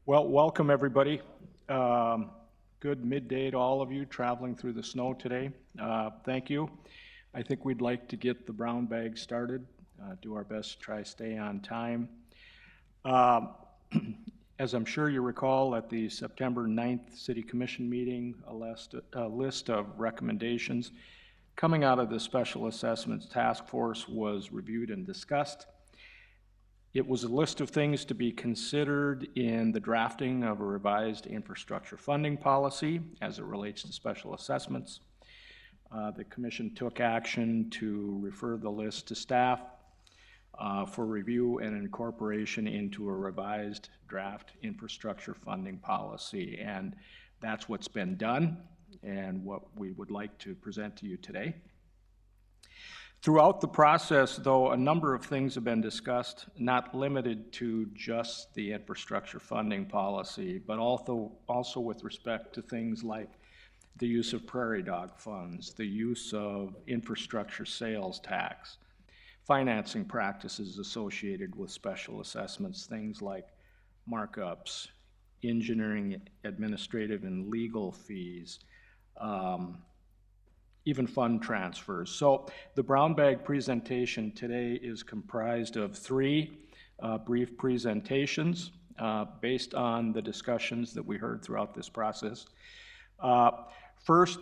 Well, welcome everybody. Good midday to all of you traveling through the snow today. Thank you. I think we'd like to get the brown bag started, do our best to try to stay on time. As I'm sure you recall, at the September 9th City Commission meeting, a list of recommendations coming out of the Special Assessments Task Force was reviewed and discussed. It was a list of things to be considered in the drafting of a revised infrastructure funding policy as it relates to special assessments. The Commission took action to refer the list to staff for review and incorporation into a revised draft infrastructure funding policy. And that's what's been done and what we would like to present to you today. Throughout the process, though, a number of things have been discussed, not limited to just the infrastructure funding policy, but also with respect to things like the use of prairie dog funds, the use of infrastructure sales tax, financing practices associated with special assessments, things like markups, engineering, administrative, and legal fees, even fund transfers. So the brown bag presentation today is comprised of three brief presentations based on the discussions that we heard throughout this process. First,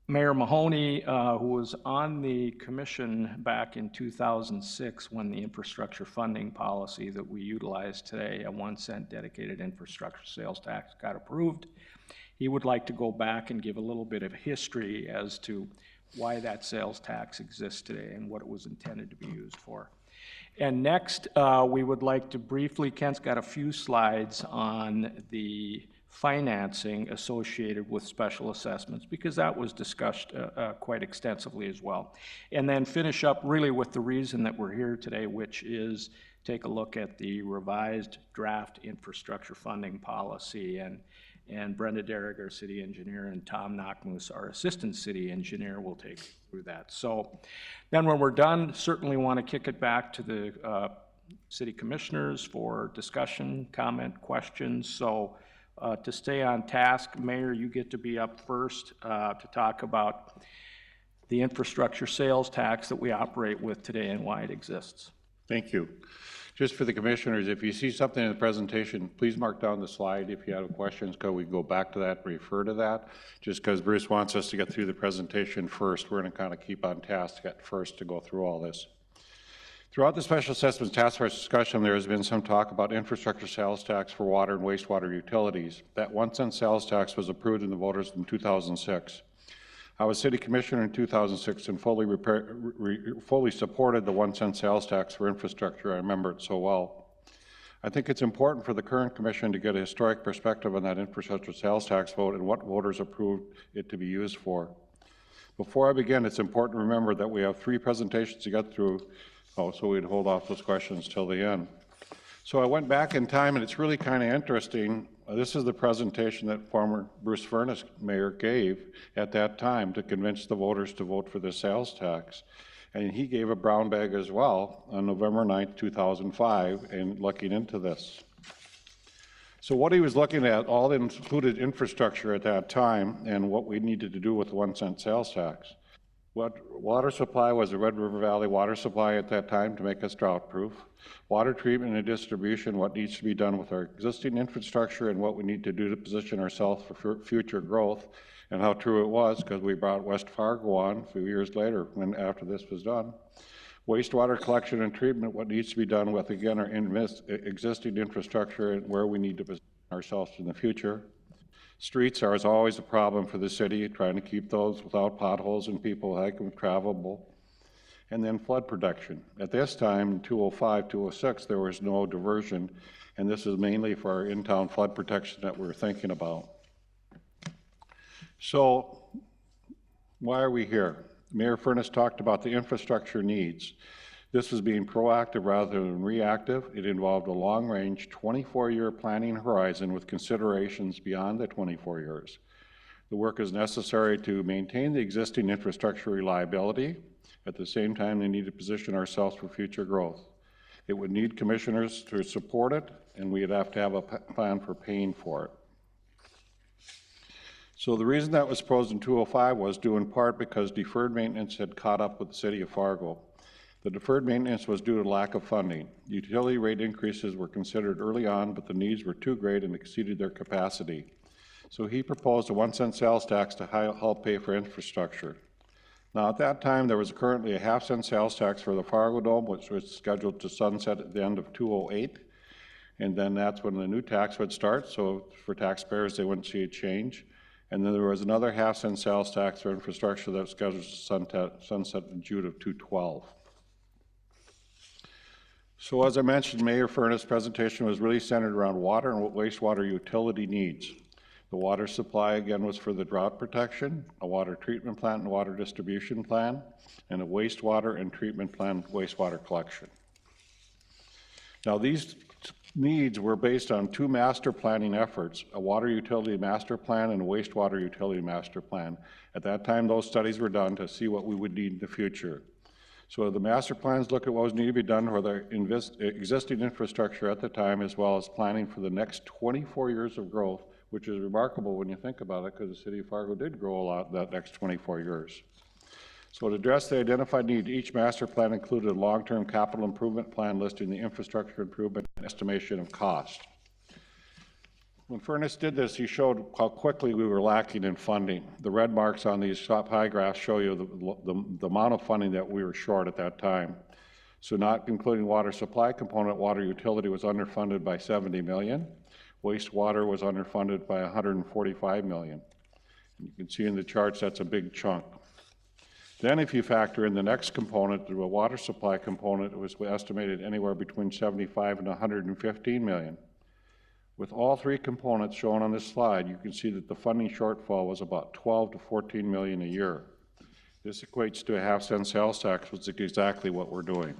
Mayor Mahoney, who was on the commission back in 2006 when the infrastructure funding policy that we utilize today, a 1 cent dedicated infrastructure sales tax, got approved. He would like to go back and give a little bit of history as to why that sales tax exists today and what it was intended to be used for. And next, we would like to briefly, Kent's got a few slides on the financing associated with special assessments, because that was discussed quite extensively as well. And then finish up really with the reason that we're here today, which is take a look at the revised draft infrastructure funding policy. And Brenda Derrick, our city engineer, and Tom Knockmoose, our assistant city engineer, will take you through that. So then when we're done, certainly want to kick it back to the city commissioners for discussion, comment, questions. So to stay on task, Mayor, you get to be up first to talk about the infrastructure sales tax that we operate with today and why it exists. Thank you. Just for the commissioners, if you see something in the presentation, please mark down the slide if you have questions, because we go back to that, refer to that. Just because Bruce wants us to get through the presentation first, we're going to kind of keep on task at first to go through all this. Throughout the Special Assessments Task Force discussion, there has been some talk about infrastructure sales tax for water and wastewater utilities. That 1 cent sales tax was approved in the voters in 2006. I was city commissioner in 2006 and fully supported the 1 cent sales tax for infrastructure. I remember it so well. I think it's important for the current commission to get a historic perspective on that infrastructure sales tax vote and what voters approved it to be used for. Before I begin, it's important to remember that we have 3 presentations to get through, so we'd hold off those questions till the end. So I went back in time, and it's really kind of interesting. This is the presentation that former Bruce Furnace mayor gave at that time to convince the voters to vote for the sales tax. And he gave a brown bag as well on November 9th, 2005, and looking into this. So what he was looking at all included infrastructure at that time and what we needed to do with the 1 cent sales tax. What water supply was the Red River Valley water supply at that time to make us drought proof. Water treatment and distribution, what needs to be done with our existing infrastructure and what we need to do to position ourselves for future growth, and how true it was because we brought West Fargo on a few years later after this was done. Wastewater collection and treatment, what needs to be done with, again, our existing infrastructure and where we need to position ourselves in the future. Streets are, as always, a problem for the city, trying to keep those without potholes and people like them travelable. And then flood protection. At this time, 205, 206, there was no diversion, and this is mainly for our in-town flood protection that we're thinking about. So, why are we here? Mayor Furnace talked about the infrastructure needs. This was being proactive rather than reactive. It involved a long-range 24-year planning horizon with considerations beyond the 24 years. The work is necessary to maintain the existing infrastructure reliability. At the same time, we need to position ourselves for future growth. It would need commissioners to support it, and we'd have to have a plan for paying for it. So the reason that was proposed in 205 was due in part because deferred maintenance had caught up with the city of Fargo. The deferred maintenance was due to lack of funding. Utility rate increases were considered early on, but the needs were too great and exceeded their capacity. So he proposed a 1-cent sales tax to help pay for infrastructure. Now, at that time, there was currently a half-cent sales tax for the Fargo Dome, which was scheduled to sunset at the end of 208. And then that's when the new tax would start. So for taxpayers, they wouldn't see a change. And then there was another half-cent sales tax for infrastructure that was scheduled to sunset in June of 212. So as I mentioned, Mayor Furness' presentation was really centered around water and wastewater utility needs. The water supply, again, was for the drought protection, a water treatment plant and water distribution plan, and a wastewater and treatment plan wastewater collection. Now, these needs were based on two master planning efforts, a water utility master plan and a wastewater utility master plan. At that time, those studies were done to see what we would need in the future. So the master plans look at what was needed to be done for the existing infrastructure at the time, as well as planning for the next 24 years of growth, which is remarkable when you think about it, because the city of Fargo did grow a lot that next 24 years. So to address the identified need, each master plan included a long-term capital improvement plan listing the infrastructure improvement and estimation of cost. When Furness did this, he showed how quickly we were lacking in funding. The red marks on these top high graphs show you the amount of funding that we were short at that time. So not including water supply component, water utility was underfunded by 70 million. Wastewater was underfunded by 145 million. You can see in the charts that's a big chunk. Then if you factor in the next component, the water supply component, it was estimated anywhere between 75 and 115 million. With all three components shown on this slide, you can see that the funding shortfall was about 12 to 14 million a year. This equates to a half-cent sales tax, which is exactly what we're doing.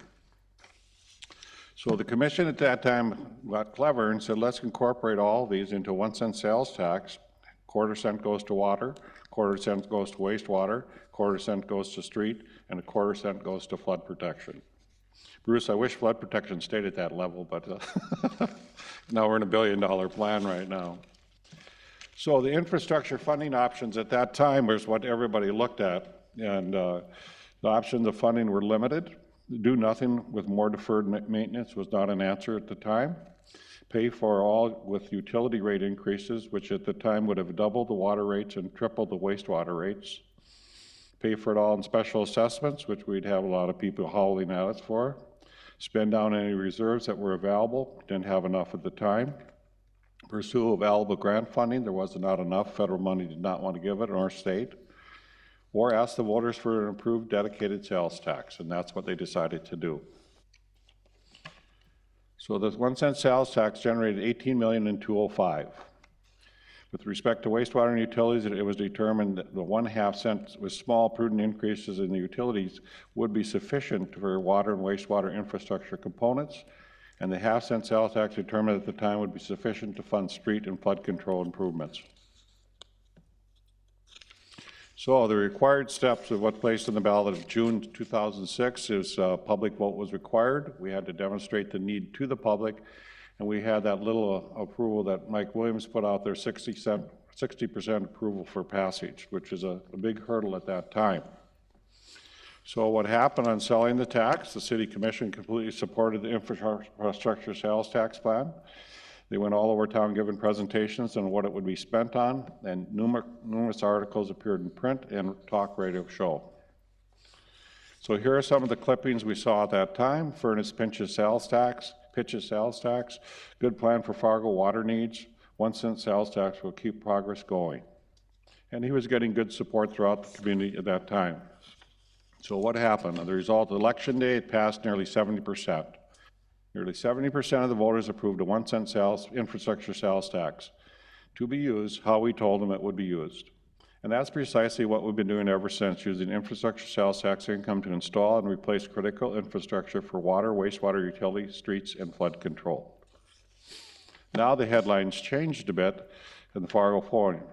So the commission at that time got clever and said, let's incorporate all of these into a 1-cent sales tax. Quarter-cent goes to water, quarter-cent goes to wastewater, quarter-cent goes to street, and a quarter-cent goes to flood protection. Bruce, I wish flood protection stayed at that level, but now we're in $1 billion plan right now. So the infrastructure funding options at that time was what everybody looked at, and the options of funding were limited. Do nothing with more deferred maintenance was not an answer at the time. Pay for all with utility rate increases, which at the time would have doubled the water rates and tripled the wastewater rates. Pay for it all in special assessments, which we'd have a lot of people howling at us for. Spend down any reserves that were available, didn't have enough at the time. Pursue available grant funding, there was not enough. Federal money did not want to give it, or state. Or ask the voters for an improved dedicated sales tax, and that's what they decided to do. So the 1-cent sales tax generated 18 million in 205. With respect to wastewater and utilities, it was determined that the 1/2 cent with small prudent increases in the utilities would be sufficient for water and wastewater infrastructure components, and the 1/2 cent sales tax determined at the time would be sufficient to fund street and flood control improvements. So the required steps of what placed on the ballot of June 2006 is public vote was required. We had to demonstrate the need to the public, and we had that little approval that Mike Williams put out there, 60% approval for passage, which is a big hurdle at that time. So what happened on selling the tax, the City Commission completely supported the infrastructure sales tax plan. They went all over town giving presentations on what it would be spent on, and numerous articles appeared in print and talk radio show. So here are some of the clippings we saw at that time. Furness pitches sales tax, good plan for Fargo water needs, 1-cent sales tax will keep progress going. And he was getting good support throughout the community at that time. So what happened? The result, election day, it passed nearly 70%. Nearly 70% of the voters approved a 1-cent infrastructure sales tax to be used how we told them it would be used. And that's precisely what we've been doing ever since, using infrastructure sales tax income to install and replace critical infrastructure for water, wastewater, utilities, streets, and flood control. Now the headlines changed a bit in the Fargo Forum.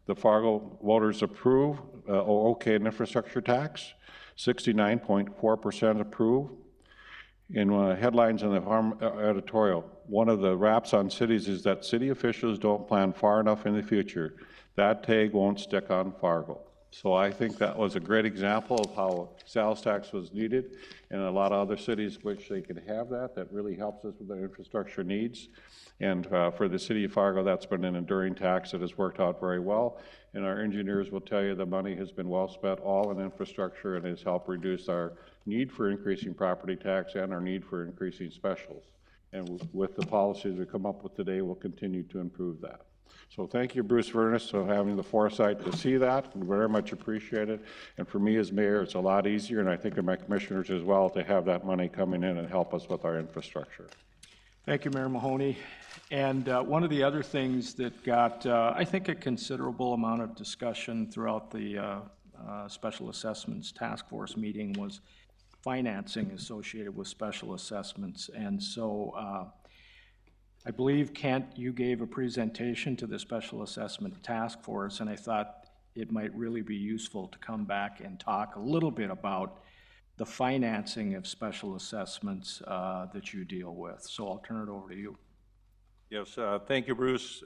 The Fargo voters approve or okay an infrastructure tax, 69.4% approve. In headlines in the farm editorial, one of the raps on cities is that city officials don't plan far enough in the future. That tag won't stick on Fargo. So I think that was a great example of how sales tax was needed, and a lot of other cities wish they could have that. That really helps us with our infrastructure needs. And for the city of Fargo, that's been an enduring tax that has worked out very well. And our engineers will tell you the money has been well spent, all in infrastructure, and has helped reduce our need for increasing property tax and our need for increasing specials. And with the policies we come up with today, we'll continue to improve that. So thank you, Bruce Furness, for having the foresight to see that. We very much appreciate it. And for me as mayor, it's a lot easier, and I think of my commissioners as well, to have that money coming in and help us with our infrastructure. Thank you, Mayor Mahoney. And one of the other things that got, I think, a considerable amount of discussion throughout the Special Assessments Task Force meeting was financing associated with special assessments. And so I believe, Kent, you gave a presentation to the Special Assessment Task Force, and I thought it might really be useful to come back and talk a little bit about the financing of special assessments that you deal with. So I'll turn it over to you. Yes, thank you, Bruce.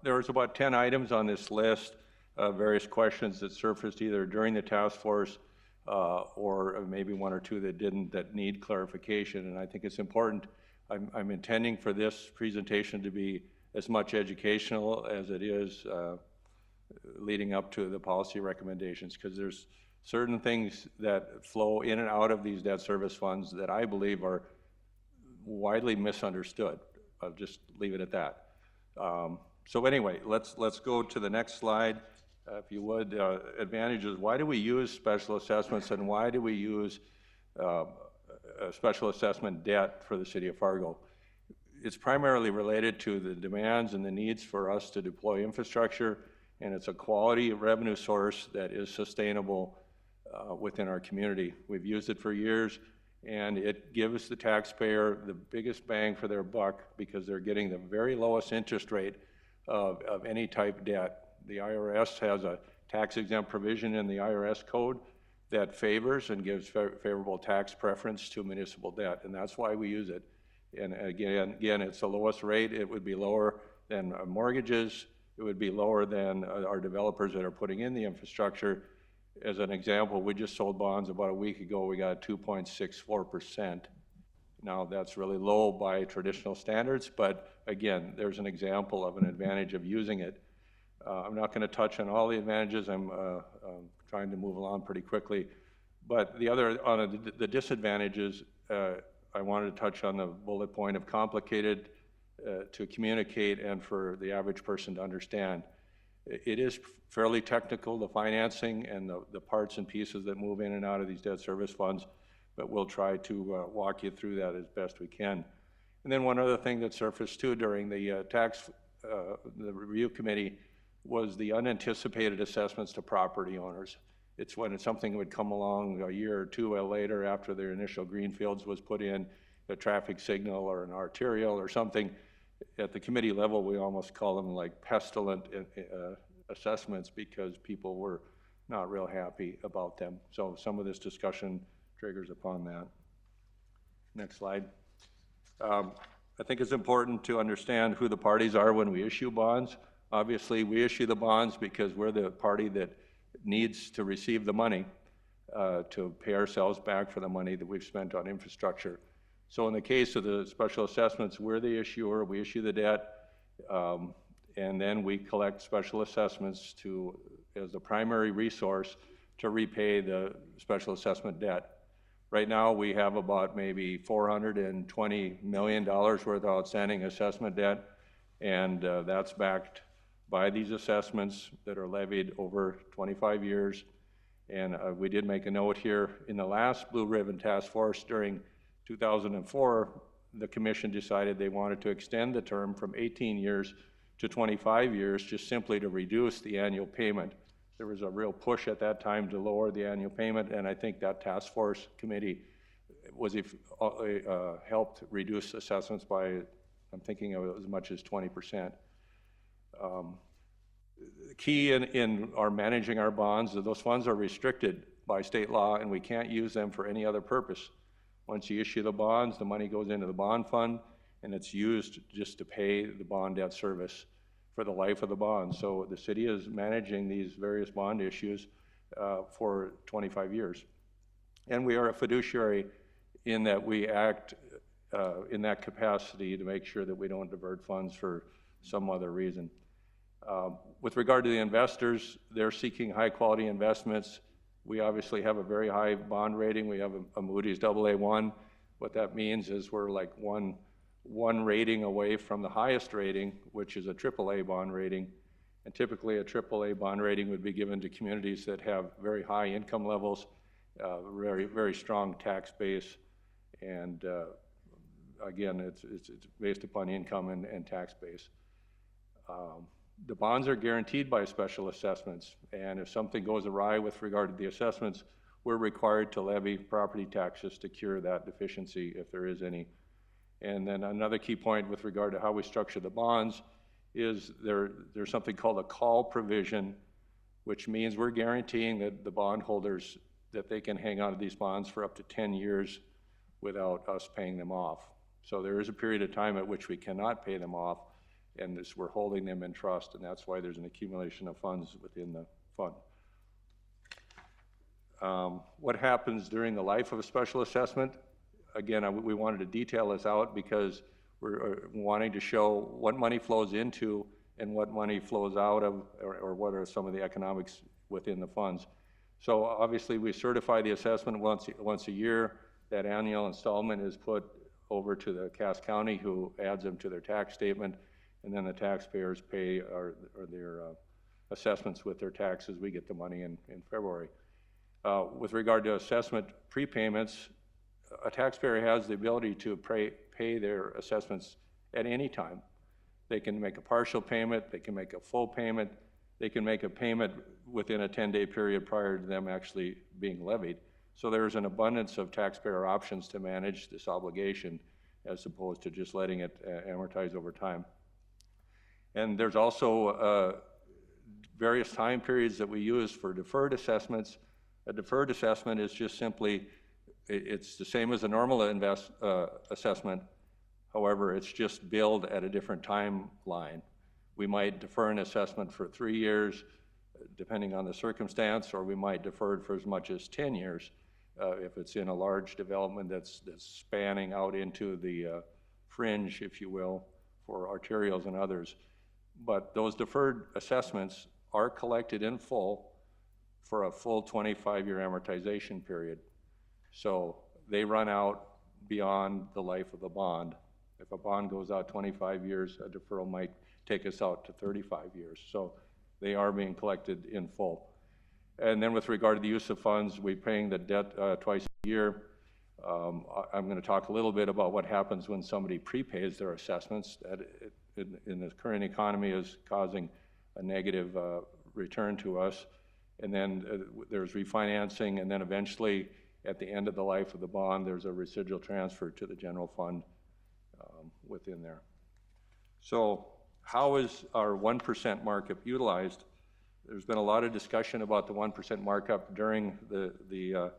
There was about 10 items on this list, various questions that surfaced either during the task force or maybe one or two that didn't, that need clarification. And I think it's important. I'm intending for this presentation to be as much educational as it is leading up to the policy recommendations, because there's certain things that flow in and out of these debt service funds that I believe are widely misunderstood. I'll just leave it at that. So anyway, let's go to the next slide, if you would. Advantages. Why do we use special assessments, and why do we use special assessment debt for the city of Fargo? It's primarily related to the demands and the needs for us to deploy infrastructure, and it's a quality revenue source that is sustainable within our community. We've used it for years, and it gives the taxpayer the biggest bang for their buck because they're getting the very lowest interest rate of any type debt. The IRS has a tax-exempt provision in the IRS code that favors and gives favorable tax preference to municipal debt, and that's why we use it. And again, it's the lowest rate. It would be lower than mortgages. It would be lower than our developers that are putting in the infrastructure. As an example, we just sold bonds about a week ago. We got 2.64%. Now, that's really low by traditional standards, but again, there's an example of an advantage of using it. I'm not going to touch on all the advantages. I'm trying to move along pretty quickly. But the other, on the disadvantages, I wanted to touch on the bullet point of complicated to communicate and for the average person to understand. It is fairly technical, the financing and the parts and pieces that move in and out of these debt service funds, but we'll try to walk you through that as best we can. And then one other thing that surfaced too during the the review committee was the unanticipated assessments to property owners. It's when something would come along a year or two later after their initial greenfields was put in, a traffic signal or an arterial or something. At the committee level, we almost call them like pestilent assessments because people were not real happy about them. So some of this discussion triggers upon that. Next slide. I think it's important to understand who the parties are when we issue bonds. Obviously, we issue the bonds because we're the party that needs to receive the money to pay ourselves back for the money that we've spent on infrastructure. So in the case of the special assessments, we're the issuer, we issue the debt, and then we collect special assessments as the primary resource to repay the special assessment debt. Right now, we have about maybe $420 million worth of outstanding assessment debt, and that's backed by these assessments that are levied over 25 years. And we did make a note here, in the last Blue Ribbon Task Force during 2004, the commission decided they wanted to extend the term from 18 years to 25 years just simply to reduce the annual payment. There was a real push at that time to lower the annual payment, and I think that task force committee was helped reduce assessments by, I'm thinking of as much as 20%. The key in our managing our bonds, those funds are restricted by state law, and we can't use them for any other purpose. Once you issue the bonds, the money goes into the bond fund, and it's used just to pay the bond debt service for the life of the bond. So the city is managing these various bond issues for 25 years. And we are a fiduciary in that we act in that capacity to make sure that we don't divert funds for some other reason. With regard to the investors, they're seeking high-quality investments. We obviously have a very high bond rating. We have a Moody's AA1. What that means is we're like one rating away from the highest rating, which is a AAA bond rating. And typically a AAA bond rating would be given to communities that have very high income levels, very, very strong tax base, and again, it's based upon income and tax base. The bonds are guaranteed by special assessments, and if something goes awry with regard to the assessments, we're required to levy property taxes to cure that deficiency if there is any. And then another key point with regard to how we structure the bonds is there's something called a call provision, which means we're guaranteeing that the bondholders that they can hang on to these bonds for up to 10 years without us paying them off. So there is a period of time at which we cannot pay them off, and we're holding them in trust, and that's why there's an accumulation of funds within the fund. What happens during the life of a special assessment? Again, we wanted to detail this out because we're wanting to show what money flows into and what money flows out of, or what are some of the economics within the funds. So obviously we certify the assessment once a year. That annual installment is put over to the Cass County, who adds them to their tax statement, and then the taxpayers pay their assessments with their taxes. We get the money in February. With regard to assessment prepayments, a taxpayer has the ability to pay their assessments at any time. They can make a partial payment, they can make a full payment, they can make a payment within a 10-day period prior to them actually being levied. So there's an abundance of taxpayer options to manage this obligation as opposed to just letting it amortize over time. And there's also various time periods that we use for deferred assessments. A deferred assessment is just simply, it's the same as a normal assessment. However, it's just billed at a different timeline. We might defer an assessment for 3 years, depending on the circumstance, or we might defer it for as much as 10 years if it's in a large development that's spanning out into the fringe, if you will, for arterials and others. But those deferred assessments are collected in full for a full 25-year amortization period. So they run out beyond the life of the bond. If a bond goes out 25 years, a deferral might take us out to 35 years. So they are being collected in full. And then with regard to the use of funds, we're paying the debt twice a year. I'm going to talk a little bit about what happens when somebody prepays their assessments. That in the current economy is causing a negative return to us. And then there's refinancing, and then eventually at the end of the life of the bond, there's a residual transfer to the general fund within there. So how is our 1% markup utilized? There's been a lot of discussion about the 1% markup during the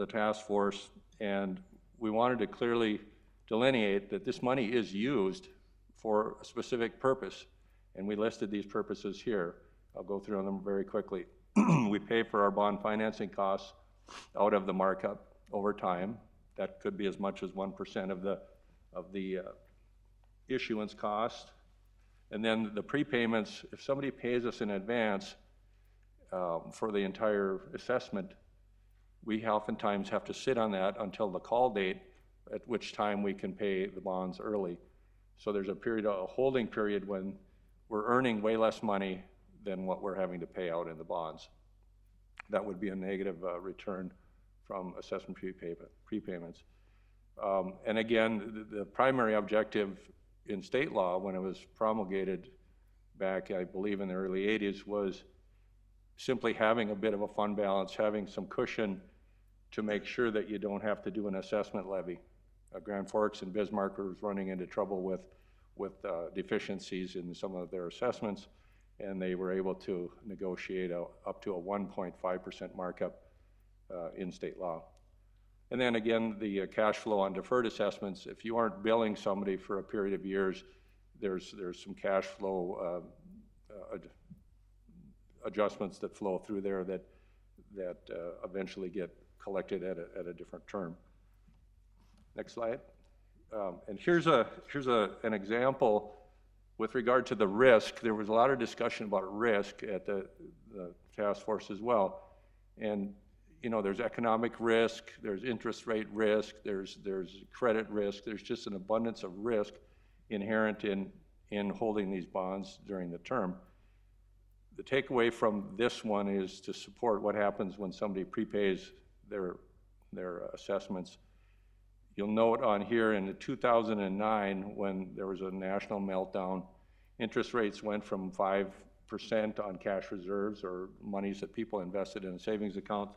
task force, and we wanted to clearly delineate that this money is used for a specific purpose, and we listed these purposes here. I'll go through them very quickly. We pay for our bond financing costs out of the markup over time. That could be as much as 1% of the issuance cost. And then the prepayments, if somebody pays us in advance for the entire assessment, we oftentimes have to sit on that until the call date, at which time we can pay the bonds early. So there's a holding period when we're earning way less money than what we're having to pay out in the bonds. That would be a negative return from assessment prepayments. And again, the primary objective in state law when it was promulgated back, I believe in the early 80s, was simply having a bit of a fund balance, having some cushion to make sure that you don't have to do an assessment levy. Grand Forks and Bismarck was running into trouble with deficiencies in some of their assessments, and they were able to negotiate up to a 1.5% markup in state law. And then again, the cash flow on deferred assessments, if you aren't billing somebody for a period of years, there's some cash flow adjustments that flow through there that eventually get collected at a different term. Next slide. And here's an example with regard to the risk. There was a lot of discussion about risk at the task force as well. And you know, there's economic risk, there's interest rate risk, there's credit risk, there's just an abundance of risk inherent in holding these bonds during the term. The takeaway from this one is to support what happens when somebody prepays their assessments. You'll note on here in 2009, when there was a national meltdown, interest rates went from 5% on cash reserves, or monies that people invested in a savings account,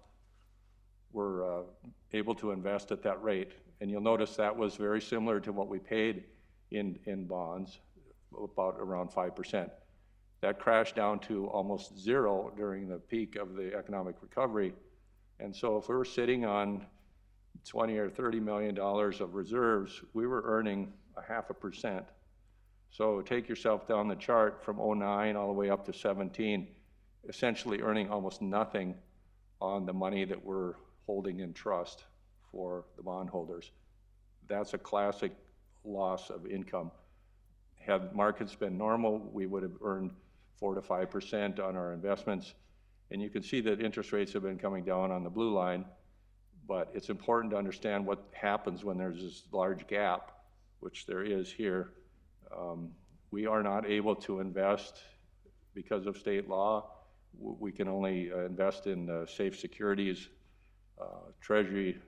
were able to invest at that rate. And you'll notice that was very similar to what we paid in bonds, about around 5%. That crashed down to almost zero during the peak of the economic recovery. And so if we were sitting on $20 or $30 million of reserves, we were earning 0.5%. So take yourself down the chart from 09 all the way up to 17, essentially earning almost nothing on the money that we're holding in trust for the bondholders. That's a classic loss of income. Had markets been normal, we would have earned 4 to 5% on our investments. And you can see that interest rates have been coming down on the blue line, but it's important to understand what happens when there's this large gap, which there is here. We are not able to invest because of state law. We can only invest in safe securities, Treasury,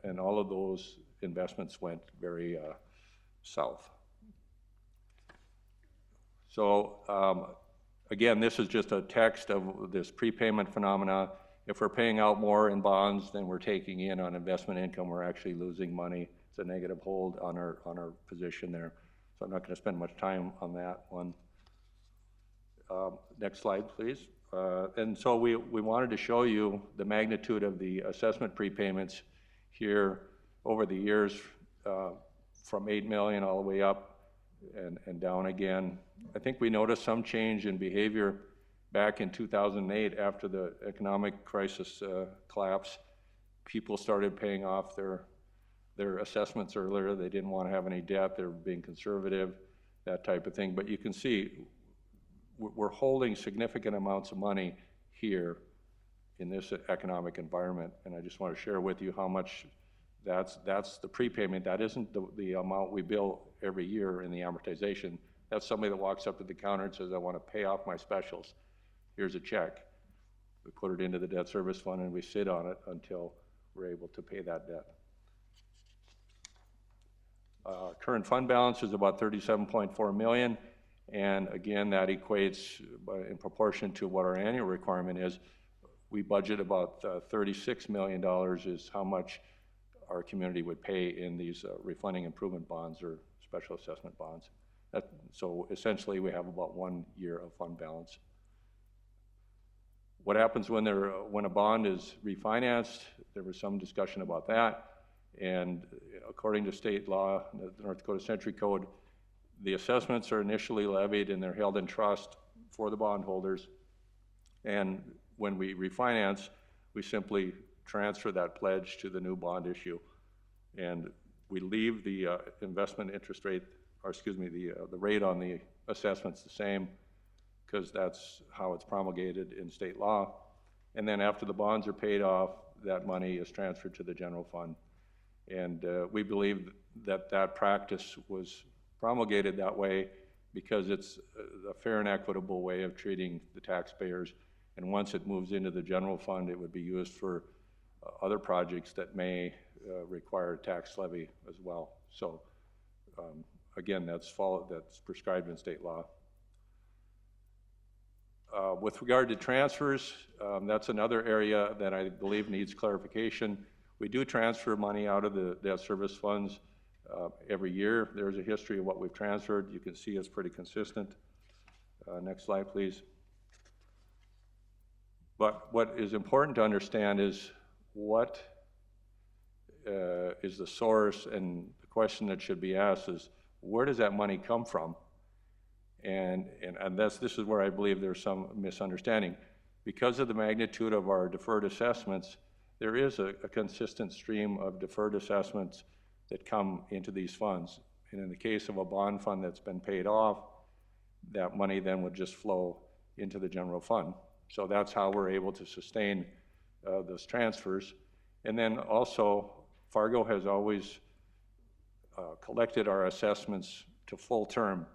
and all of those investments went very south. So again, this is just a text of this prepayment phenomena. If we're paying out more in bonds than we're taking in on investment income, we're actually losing money. It's a negative hold on our position there. So I'm not going to spend much time on that one. Next slide, please. And so we wanted to show you the magnitude of the assessment prepayments here over the years, from 8 million all the way up and down again. I think we noticed some change in behavior back in 2008 after the economic crisis collapse. People started paying off their assessments earlier. They didn't want to have any debt. They were being conservative, that type of thing. But you can see we're holding significant amounts of money here in this economic environment. And I just want to share with you how much that's the prepayment. That isn't the amount we bill every year in the amortization. That's somebody that walks up to the counter and says, I want to pay off my specials. Here's a check. We put it into the debt service fund and we sit on it until we're able to pay that debt. Current fund balance is about 37.4 million. And again, that equates in proportion to what our annual requirement is. We budget about $36 million is how much our community would pay in these refunding improvement bonds or special assessment bonds. So essentially we have about 1 year of fund balance. What happens when a bond is refinanced? There was some discussion about that. And according to state law, the North Dakota Century Code, the assessments are initially levied and they're held in trust for the bondholders. And when we refinance, we simply transfer that pledge to the new bond issue. And we leave the investment interest rate, or excuse me, the rate on the assessments the same, because that's how it's promulgated in state law. And then after the bonds are paid off, that money is transferred to the general fund. And we believe that that practice was promulgated that way because it's a fair and equitable way of treating the taxpayers. And once it moves into the general fund, it would be used for other projects that may require a tax levy as well. So again, that's prescribed in state law. With regard to transfers, that's another area that I believe needs clarification. We do transfer money out of the debt service funds every year. There's a history of what we've transferred. You can see it's pretty consistent. Next slide, please. But what is important to understand is what is the source, and the question that should be asked is, where does that money come from? And this is where I believe there's some misunderstanding. Because of the magnitude of our deferred assessments, there is a consistent stream of deferred assessments that come into these funds. And in the case of a bond fund that's been paid off, that money then would just flow into the general fund. So that's how we're able to sustain those transfers. And then also, Fargo has always collected our assessments to full term,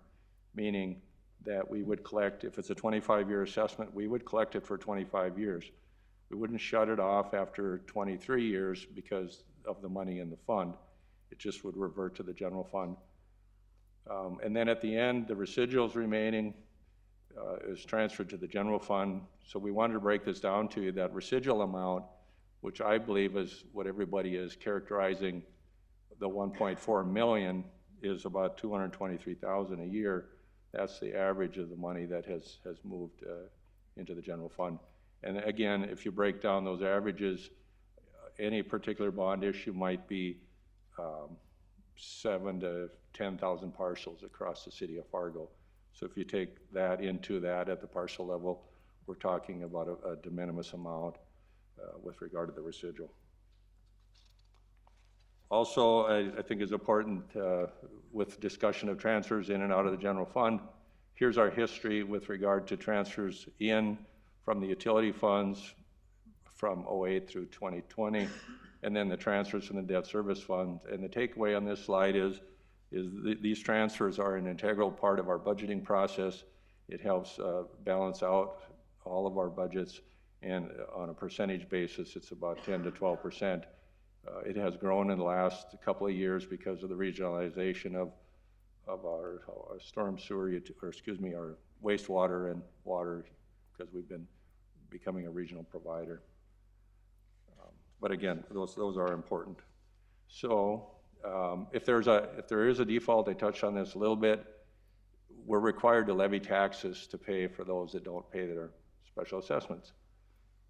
meaning that we would collect, if it's a 25-year assessment, we would collect it for 25 years. We wouldn't shut it off after 23 years because of the money in the fund. It just would revert to the general fund. And then at the end, the residuals remaining is transferred to the general fund. So we wanted to break this down to you, that residual amount, which I believe is what everybody is characterizing, the 1.4 million is about 223,000 a year. That's the average of the money that has moved into the general fund. And again, if you break down those averages, any particular bond issue might be 7 to 10,000 parcels across the city of Fargo. So if you take that into that at the parcel level, we're talking about a de minimis amount with regard to the residual. Also, I think is important with discussion of transfers in and out of the general fund. Here's our history with regard to transfers in from the utility funds from 08 through 2020, and then the transfers from the debt service fund. And the takeaway on this slide is these transfers are an integral part of our budgeting process. It helps balance out all of our budgets, and on a percentage basis, it's about 10 to 12%. It has grown in the last couple of years because of the regionalization of our storm sewer, our wastewater and water, because we've been becoming a regional provider. But again, those are important. So if there is a default, I touched on this a little bit, we're required to levy taxes to pay for those that don't pay their special assessments.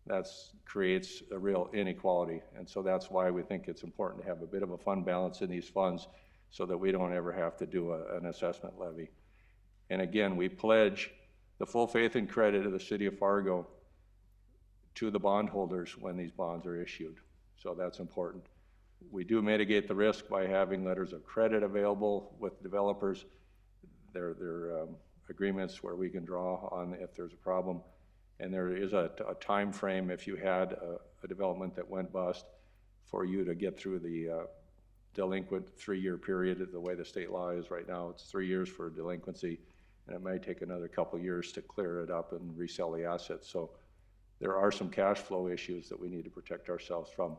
That creates a real inequality, and so that's why we think it's important to have a bit of a fund balance in these funds so that we don't ever have to do an assessment levy. And again, we pledge the full faith and credit of the city of Fargo to the bondholders when these bonds are issued. So that's important. We do mitigate the risk by having letters of credit available with developers. They're agreements where we can draw on if there's a problem. And there is a time frame if you had a development that went bust for you to get through the delinquent 3-year period. The way the state law is right now, it's 3 years for delinquency, and it may take another couple of years to clear it up and resell the assets. So there are some cash flow issues that we need to protect ourselves from.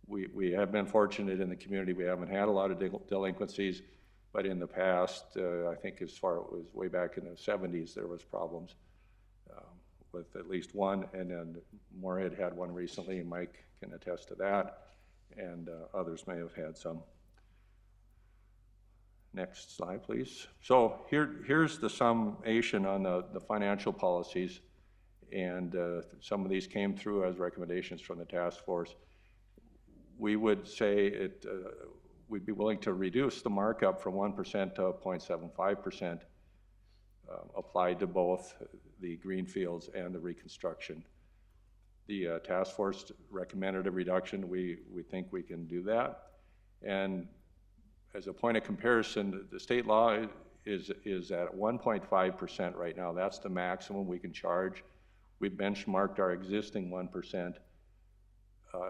We have been fortunate in the community. We haven't had a lot of delinquencies, but in the past, I think as far it was way back in the 70s, there was problems with at least one, and then Moorhead had one recently, and Mike can attest to that, and others may have had some. Next slide, please. So here's the summation on the financial policies, and some of these came through as recommendations from the task force. We would say we'd be willing to reduce the markup from 1% to 0.75%, applied to both the greenfields and the reconstruction. The task force recommended a reduction. We think we can do that. And as a point of comparison, the state law is at 1.5% right now. That's the maximum we can charge. We benchmarked our existing 1%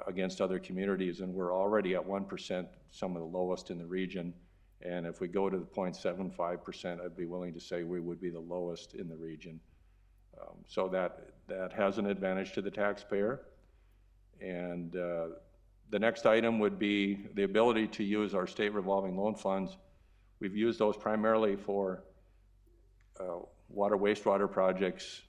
against other communities, and we're already at 1%, some of the lowest in the region. And if we go to the 0.75%, I'd be willing to say we would be the lowest in the region. So that has an advantage to the taxpayer. And the next item would be the ability to use our state revolving loan funds. We've used those primarily for water wastewater projects,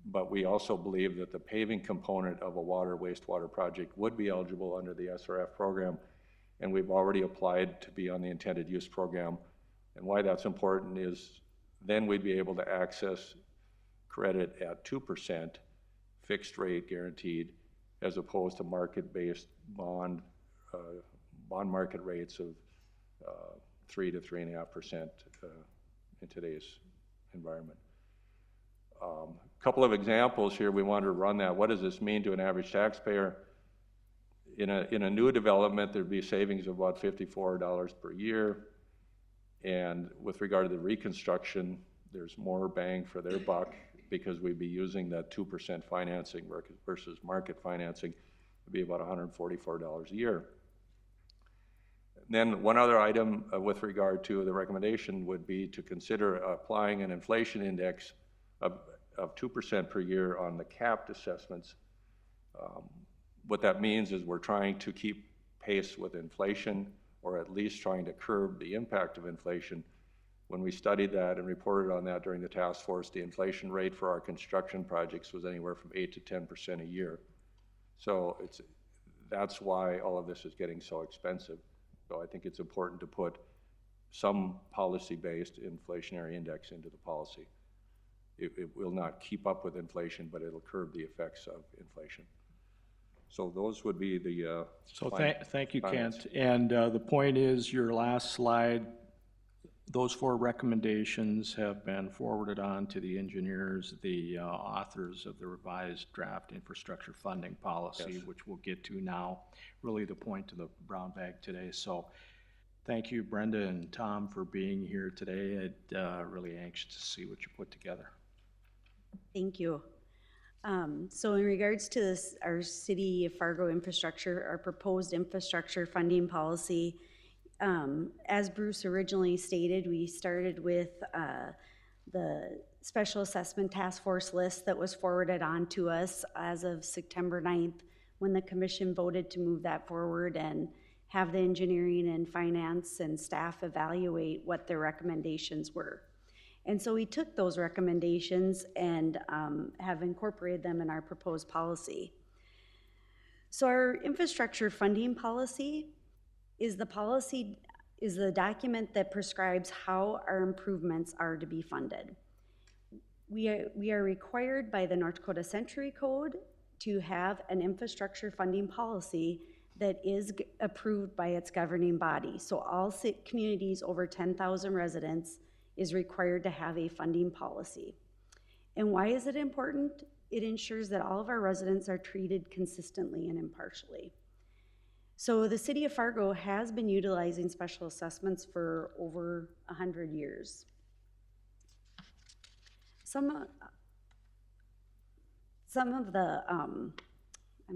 but we also believe that the paving component of a water wastewater project would be eligible under the SRF program, and we've already applied to be on the intended use program. And why that's important is then we'd be able to access credit at 2%, fixed rate guaranteed, as opposed to market-based bond market rates of 3 to 3.5% in today's environment. A couple of examples here, we wanted to run that. What does this mean to an average taxpayer? In a new development, there'd be savings of about $54 per year. And with regard to the reconstruction, there's more bang for their buck because we'd be using that 2% financing versus market financing. It'd be about $144 a year. Then one other item with regard to the recommendation would be to consider applying an inflation index of 2% per year on the capped assessments. What that means is we're trying to keep pace with inflation, or at least trying to curb the impact of inflation. When we studied that and reported on that during the task force, the inflation rate for our construction projects was anywhere from 8 to 10% a year. So that's why all of this is getting so expensive. So I think it's important to put some policy-based inflationary index into the policy. It will not keep up with inflation, but it'll curb the effects of inflation. So those would be the So thank you, Kent. And the point is, your last slide, those 4 recommendations have been forwarded on to the engineers, the authors of the revised draft infrastructure funding policy, Yes. which we'll get to now, really the point of the brown bag today. So thank you, Brenda and Tom, for being here today. I'm really anxious to see what you put together. Thank you. So in regards to this, our City of Fargo infrastructure, our proposed infrastructure funding policy, as Bruce originally stated, we started with the Special Assessment Task Force list that was forwarded on to us as of September 9th, when the commission voted to move that forward and have the engineering and finance and staff evaluate what their recommendations were. And so we took those recommendations and have incorporated them in our proposed policy. So our infrastructure funding policy is the document that prescribes how our improvements are to be funded. We are required by the North Dakota Century Code to have an infrastructure funding policy that is approved by its governing body. So all communities over 10,000 residents is required to have a funding policy. And why is it important? It ensures that all of our residents are treated consistently and impartially. So the City of Fargo has been utilizing special assessments for over 100 years. Some of the, I'm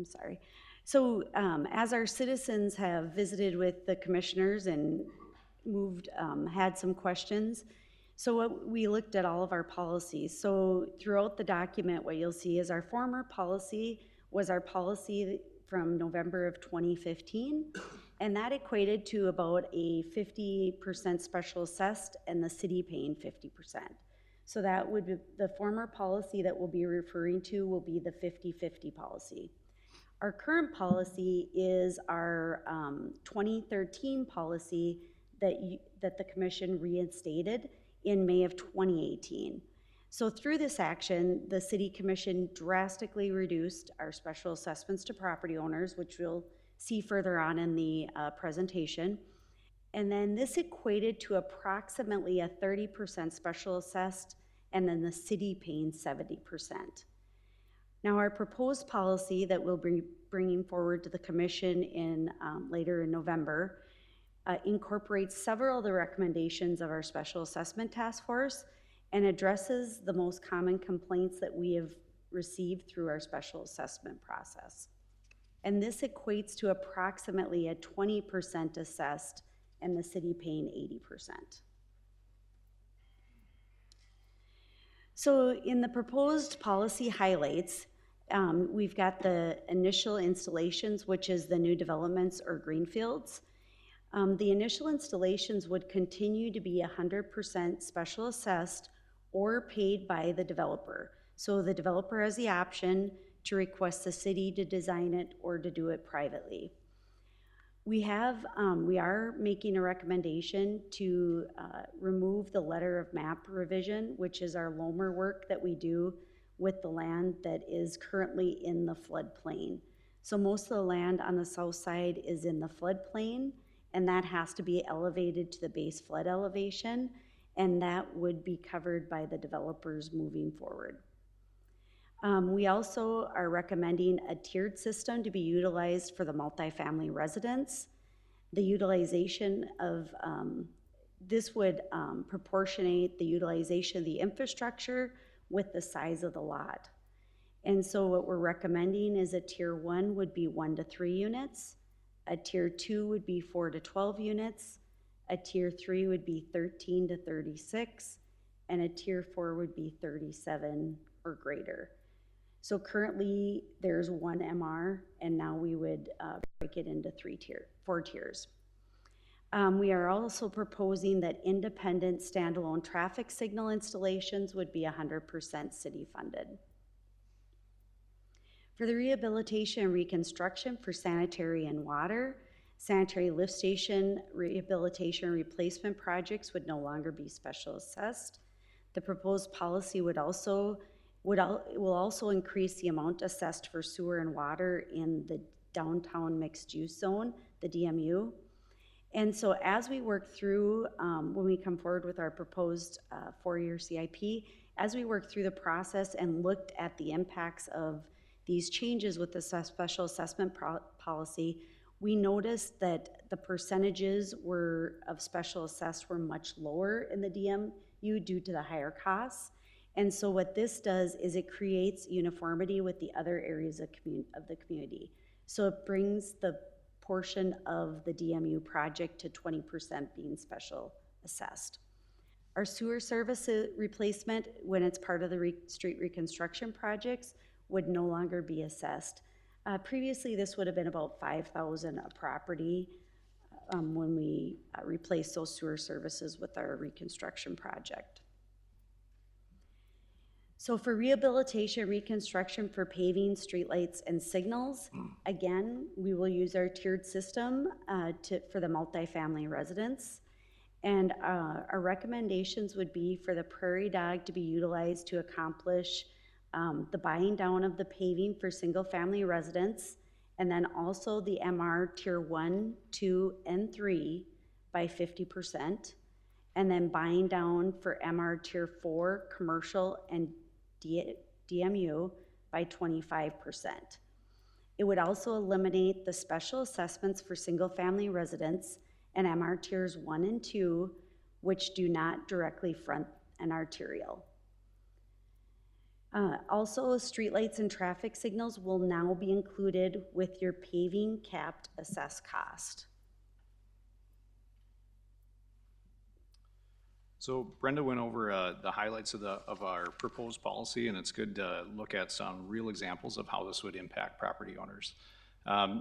sorry. So as our citizens have visited with the commissioners and had some questions, so we looked at all of our policies. So throughout the document, what you'll see is our former policy was our policy from November of 2015, and that equated to about a 50% special assessed and the city paying 50%. So that would be the former policy that we'll be referring to will be the 50-50 policy. Our current policy is our 2013 policy that the commission reinstated in May of 2018. So through this action, the City Commission drastically reduced our special assessments to property owners, which we'll see further on in the presentation. And then this equated to approximately a 30% special assessed, and then the city paying 70%. Now our proposed policy that we'll be bringing forward to the commission in later in November incorporates several of the recommendations of our Special Assessment Task Force and addresses the most common complaints that we have received through our special assessment process. And this equates to approximately a 20% assessed and the city paying 80%. So in the proposed policy highlights, we've got the initial installations, which is the new developments or greenfields. The initial installations would continue to be 100% special assessed or paid by the developer. So the developer has the option to request the city to design it or to do it privately. We are making a recommendation to remove the letter of map revision, which is our LOMR work that we do with the land that is currently in the floodplain. So most of the land on the south side is in the floodplain, and that has to be elevated to the base flood elevation, and that would be covered by the developers moving forward. We also are recommending a tiered system to be utilized for the multifamily residents. The utilization of, this would proportionate the utilization of the infrastructure with the size of the lot. And so what we're recommending is a tier 1 would be 1 to 3 units, a tier 2 would be 4 to 12 units, a tier 3 would be 13 to 36, and a tier 4 would be 37 or greater. So currently there's 1 MR, and now we would break it into 4 tiers. We are also proposing that independent standalone traffic signal installations would be 100% city funded. For the rehabilitation and reconstruction for sanitary and water, sanitary lift station rehabilitation and replacement projects would no longer be special assessed. The proposed policy will also increase the amount assessed for sewer and water in the downtown mixed use zone, the DMU. And so as we work through, when we come forward with our proposed 4-year CIP, as we work through the process and looked at the impacts of these changes with the special assessment policy, we noticed that the percentages of special assessed were much lower in the DMU due to the higher costs. And so what this does is it creates uniformity with the other areas of the community. So it brings the portion of the DMU project to 20% being special assessed. Our sewer service replacement, when it's part of the street reconstruction projects, would no longer be assessed. Previously, this would have been about $5,000 a property when we replaced those sewer services with our reconstruction project. So for rehabilitation, reconstruction for paving, streetlights, and signals, again, we will use our tiered system for the multifamily residents. And our recommendations would be for the prairie dog to be utilized to accomplish the buying down of the paving for single family residents, and then also the MR tier 1, 2, and 3 by 50%, and then buying down for MR tier 4 commercial and DMU by 25%. It would also eliminate the special assessments for single family residents and MR tiers 1 and 2, which do not directly front an arterial. Also, streetlights and traffic signals will now be included with your paving capped assessed cost. So Brenda went over the highlights of our proposed policy, and it's good to look at some real examples of how this would impact property owners.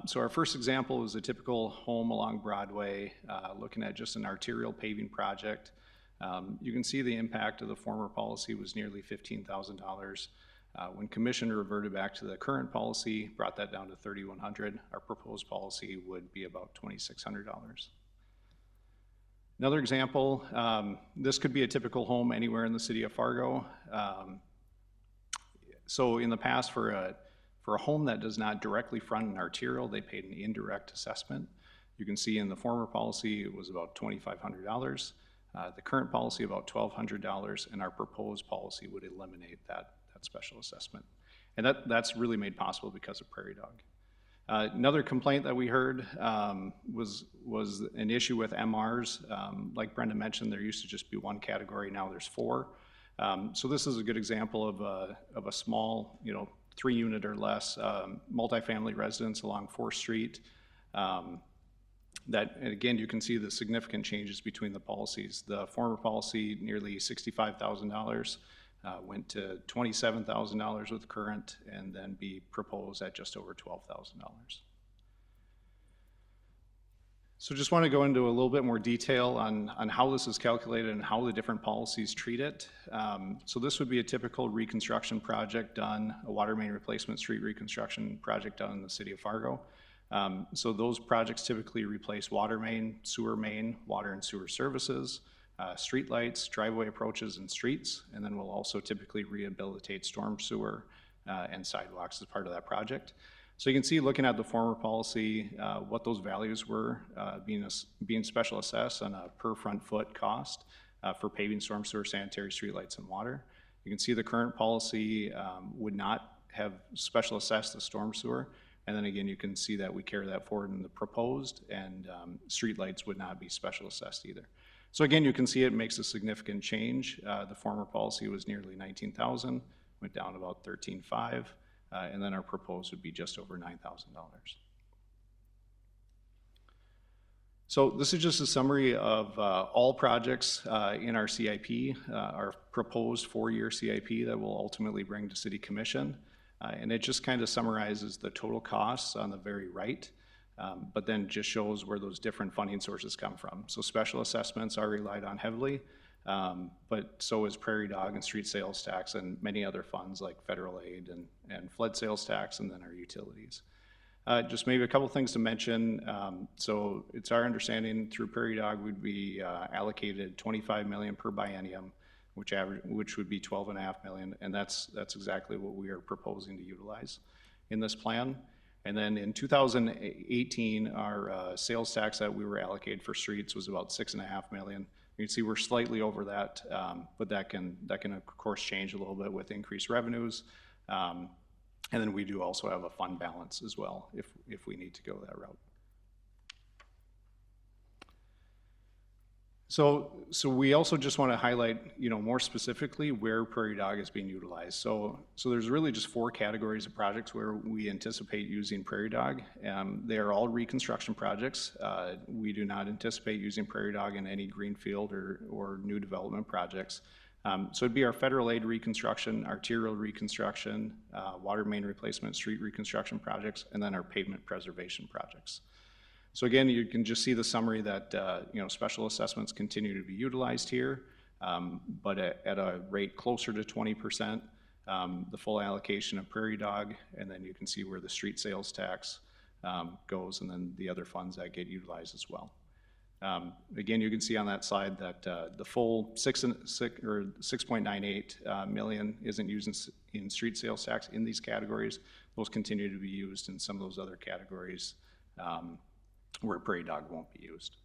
So our first example is a typical home along Broadway, looking at just an arterial paving project. You can see the impact of the former policy was nearly $15,000. When commission reverted back to the current policy, brought that down to $3,100. Our proposed policy would be about $2,600. Another example, this could be a typical home anywhere in the city of Fargo. So in the past, for a home that does not directly front an arterial, they paid an indirect assessment. You can see in the former policy, it was about $2,500. The current policy about $1,200, and our proposed policy would eliminate that special assessment. And that's really made possible because of prairie dog. Another complaint that we heard was an issue with MRs. Like Brenda mentioned, there used to just be 1 category, now there's 4. So this is a good example of a small, 3-unit or less multifamily residence along 4th Street. And again, you can see the significant changes between the policies. The former policy, nearly $65,000, went to $27,000 with current, and then be proposed at just over $12,000. So just want to go into a little bit more detail on how this is calculated and how the different policies treat it. So this would be a typical reconstruction project done, a water main replacement street reconstruction project done in the city of Fargo. So those projects typically replace water main, sewer main, water and sewer services, street lights, driveway approaches and streets, and then we'll also typically rehabilitate storm sewer and sidewalks as part of that project. So you can see, looking at the former policy, what those values were, being special assessed on a per front foot cost for paving, storm sewer, sanitary, streetlights, and water. You can see the current policy would not have special assessed the storm sewer. And then again, you can see that we carry that forward in the proposed, and streetlights would not be special assessed either. So again, you can see it makes a significant change. The former policy was nearly 19,000, went down about 13.5, and then our proposed would be just over $9,000. So this is just a summary of all projects in our CIP, our proposed 4-year CIP that we'll ultimately bring to City Commission. And it just kind of summarizes the total costs on the very right, but then just shows where those different funding sources come from. So special assessments are relied on heavily, but so is prairie dog and street sales tax and many other funds like federal aid and flood sales tax, and then our utilities. Just maybe a couple things to mention. So it's our understanding through prairie dog we'd be allocated $25 million per biennium, which would be $12.5 million, and that's exactly what we are proposing to utilize in this plan. And then in 2018, our sales tax that we were allocated for streets was about $6.5 million. You can see we're slightly over that, but that can of course change a little bit with increased revenues. And then we do also have a fund balance as well if we need to go that route. So we also just want to highlight, more specifically where prairie dog is being utilized. So there's really just 4 categories of projects where we anticipate using prairie dog. They are all reconstruction projects. We do not anticipate using prairie dog in any greenfield or new development projects. So it'd be our federal aid reconstruction, arterial reconstruction, water main replacement, street reconstruction projects, and then our pavement preservation projects. So again, you can just see the summary that special assessments continue to be utilized here, but at a rate closer to 20%, the full allocation of prairie dog, and then you can see where the street sales tax goes, and then the other funds that get utilized as well. Again, you can see on that slide that the full 6.98 million isn't used in street sales tax in these categories. Those continue to be used in some of those other categories where prairie dog won't be used.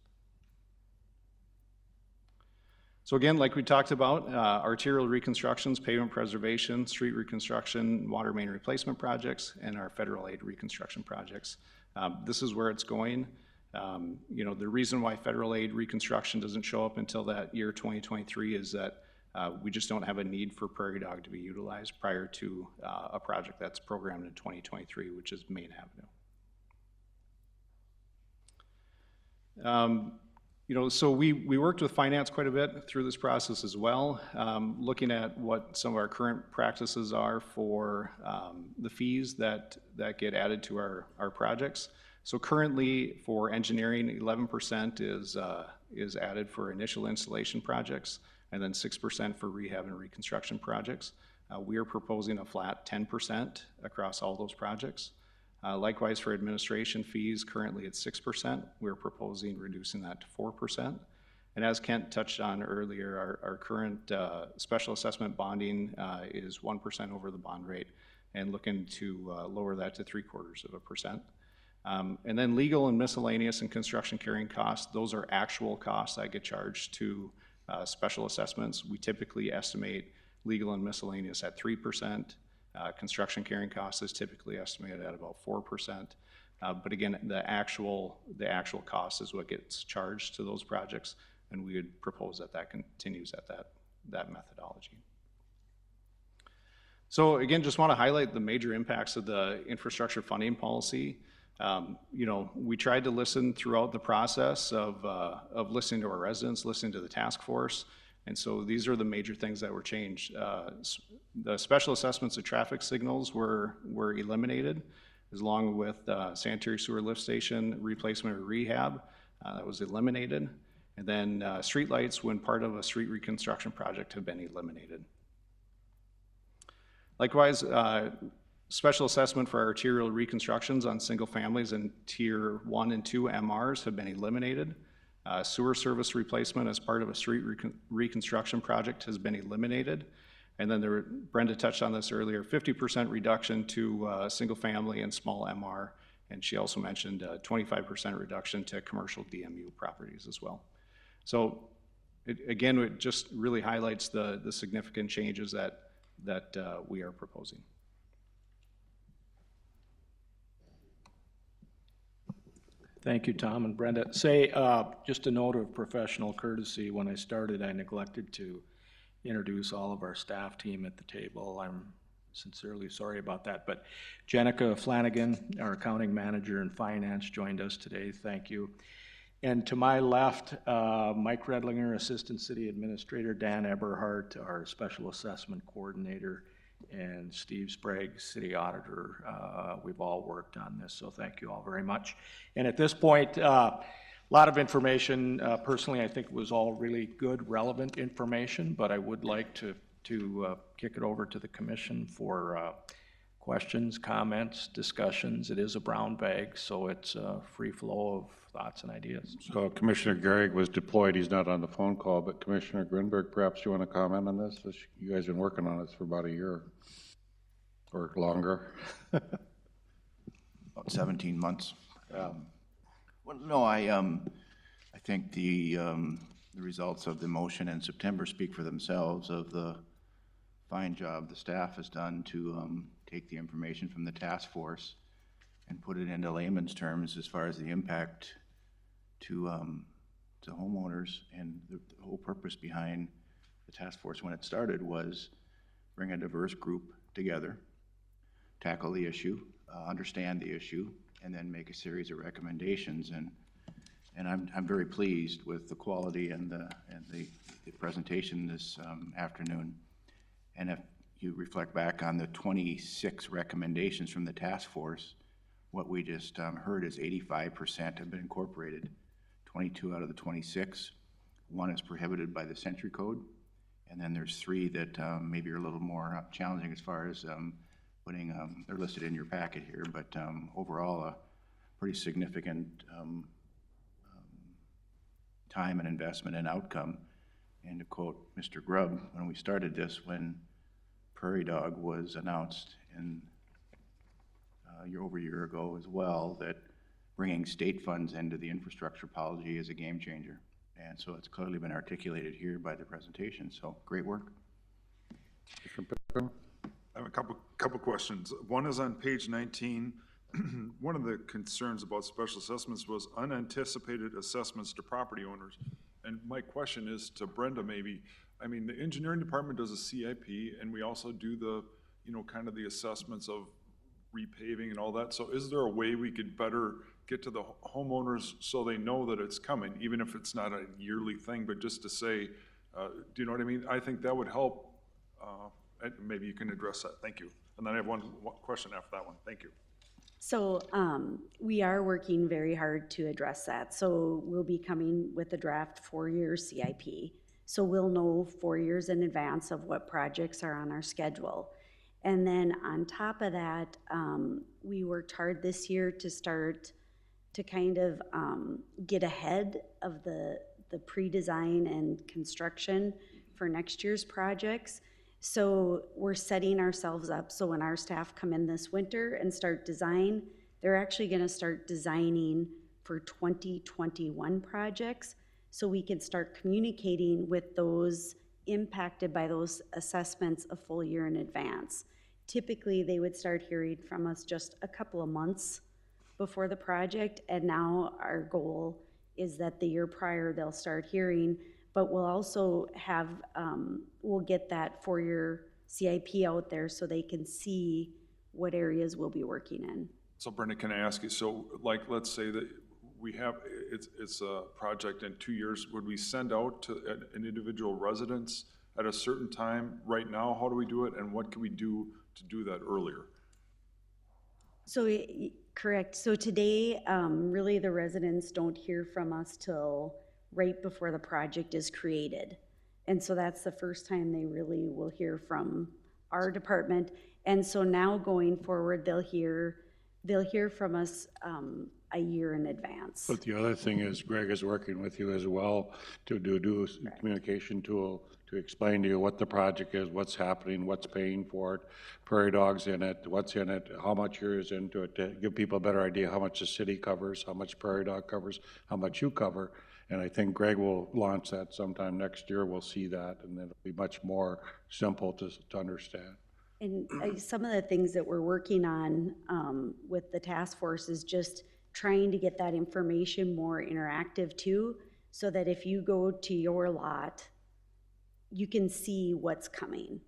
So again, like we talked about, arterial reconstructions, pavement preservation, street reconstruction, water main replacement projects, and our federal aid reconstruction projects. This is where it's going. The reason why federal aid reconstruction doesn't show up until that year 2023 is that we just don't have a need for prairie dog to be utilized prior to a project that's programmed in 2023, which is Main Avenue. So we worked with finance quite a bit through this process as well, looking at what some of our current practices are for the fees that get added to our projects. So currently for engineering, 11% is added for initial installation projects, and then 6% for rehab and reconstruction projects. We are proposing a flat 10% across all those projects. Likewise for administration fees, currently it's 6%. We're proposing reducing that to 4%. And as Kent touched on earlier, our current special assessment bonding is 1% over the bond rate, and looking to lower that to 0.75%. And then legal and miscellaneous and construction carrying costs, those are actual costs that get charged to special assessments. We typically estimate legal and miscellaneous at 3%. Construction carrying costs is typically estimated at about 4%. But again, the actual cost is what gets charged to those projects, and we would propose that continues at that methodology. So again, just want to highlight the major impacts of the infrastructure funding policy. We tried to listen throughout the process of listening to our residents, listening to the task force. And so these are the major things that were changed. The special assessments of traffic signals were eliminated, along with sanitary sewer lift station replacement or rehab. That was eliminated. And then streetlights, when part of a street reconstruction project, have been eliminated. Likewise, special assessment for arterial reconstructions on single families and tier 1 and 2 MRs have been eliminated. Sewer service replacement as part of a street reconstruction project has been eliminated. And then Brenda touched on this earlier, 50% reduction to single family and small MR. And she also mentioned 25% reduction to commercial DMU properties as well. So again, it just really highlights the significant changes that we are proposing. Thank you, Tom and Brenda. Just a note of professional courtesy, when I started, I neglected to introduce all of our staff team at the table. I'm sincerely sorry about that, but Jenica Flanagan, our accounting manager in finance, joined us today. Thank you. And to my left, Mike Redlinger, Assistant City Administrator, Dan Eberhardt, our Special Assessment Coordinator, and Steve Sprague, City Auditor. We've all worked on this, so thank you all very much. And at this point, a lot of information. Personally, I think it was all really good, relevant information, but I would like to kick it over to the commission for questions, comments, discussions. It is a brown bag, so it's a free flow of thoughts and ideas. So Commissioner Gregg was deployed. He's not on the phone call, but Commissioner Greenberg, perhaps you want to comment on this? You guys have been working on this for about a year or longer. About 17 months. Well, no, I think the results of the motion in September speak for themselves of the fine job the staff has done to take the information from the task force and put it into layman's terms as far as the impact to homeowners. And the whole purpose behind the task force when it started was bring a diverse group together, tackle the issue, understand the issue, and then make a series of recommendations. And I'm very pleased with the quality and the presentation this afternoon. And if you reflect back on the 26 recommendations from the task force, what we just heard is 85% have been incorporated. 22 out of the 26. One is prohibited by the Century Code, and then there's 3 that maybe are a little more challenging as far as putting, they're listed in your packet here, but overall a pretty significant time and investment and outcome. And to quote Mr. Grubb, when we started this, when Prairie Dog was announced in over a year ago as well, that bringing state funds into the infrastructure policy is a game changer. And so it's clearly been articulated here by the presentation. So great work. I have a couple questions. One is on page 19. One of the concerns about special assessments was unanticipated assessments to property owners. And my question is to Brenda maybe. I mean, the engineering department does a CIP, and we also do the, kind of the assessments of repaving and all that. So is there a way we could better get to the homeowners so they know that it's coming, even if it's not a yearly thing, but just to say, do you know what I mean? I think that would help. Maybe you can address that. Thank you. And then I have one question after that one. Thank you. So we are working very hard to address that. So we'll be coming with a draft 4-year CIP. So we'll know 4 years in advance of what projects are on our schedule. And then on top of that, we worked hard this year to start to kind of get ahead of the pre-design and construction for next year's projects. So we're setting ourselves up so when our staff come in this winter and start design, they're actually going to start designing for 2021 projects so we can start communicating with those impacted by those assessments a full year in advance. Typically, they would start hearing from us just a couple of months before the project, and now our goal is that the year prior they'll start hearing, but we'll also have, we'll get that 4-year CIP out there so they can see what areas we'll be working in. So Brenda, can I ask you, so like, let's say that we have, it's a project in 2 years, would we send out to an individual residence at a certain time right now? How do we do it, and what can we do to do that earlier? So, correct. So today, really the residents don't hear from us till right before the project is created. And so that's the first time they really will hear from our department. And so now going forward, they'll hear from us a year in advance. But the other thing is Greg is working with you as well to do a communication tool to explain to you what the project is, what's happening, what's paying for it, prairie dogs in it, what's in it, how much yours into it, to give people a better idea how much the city covers, how much prairie dog covers, how much you cover. And I think Greg will launch that sometime next year. We'll see that, and it'll be much more simple to understand. And some of the things that we're working on with the task force is just trying to get that information more interactive too, so that if you go to your lot, you can see what's coming.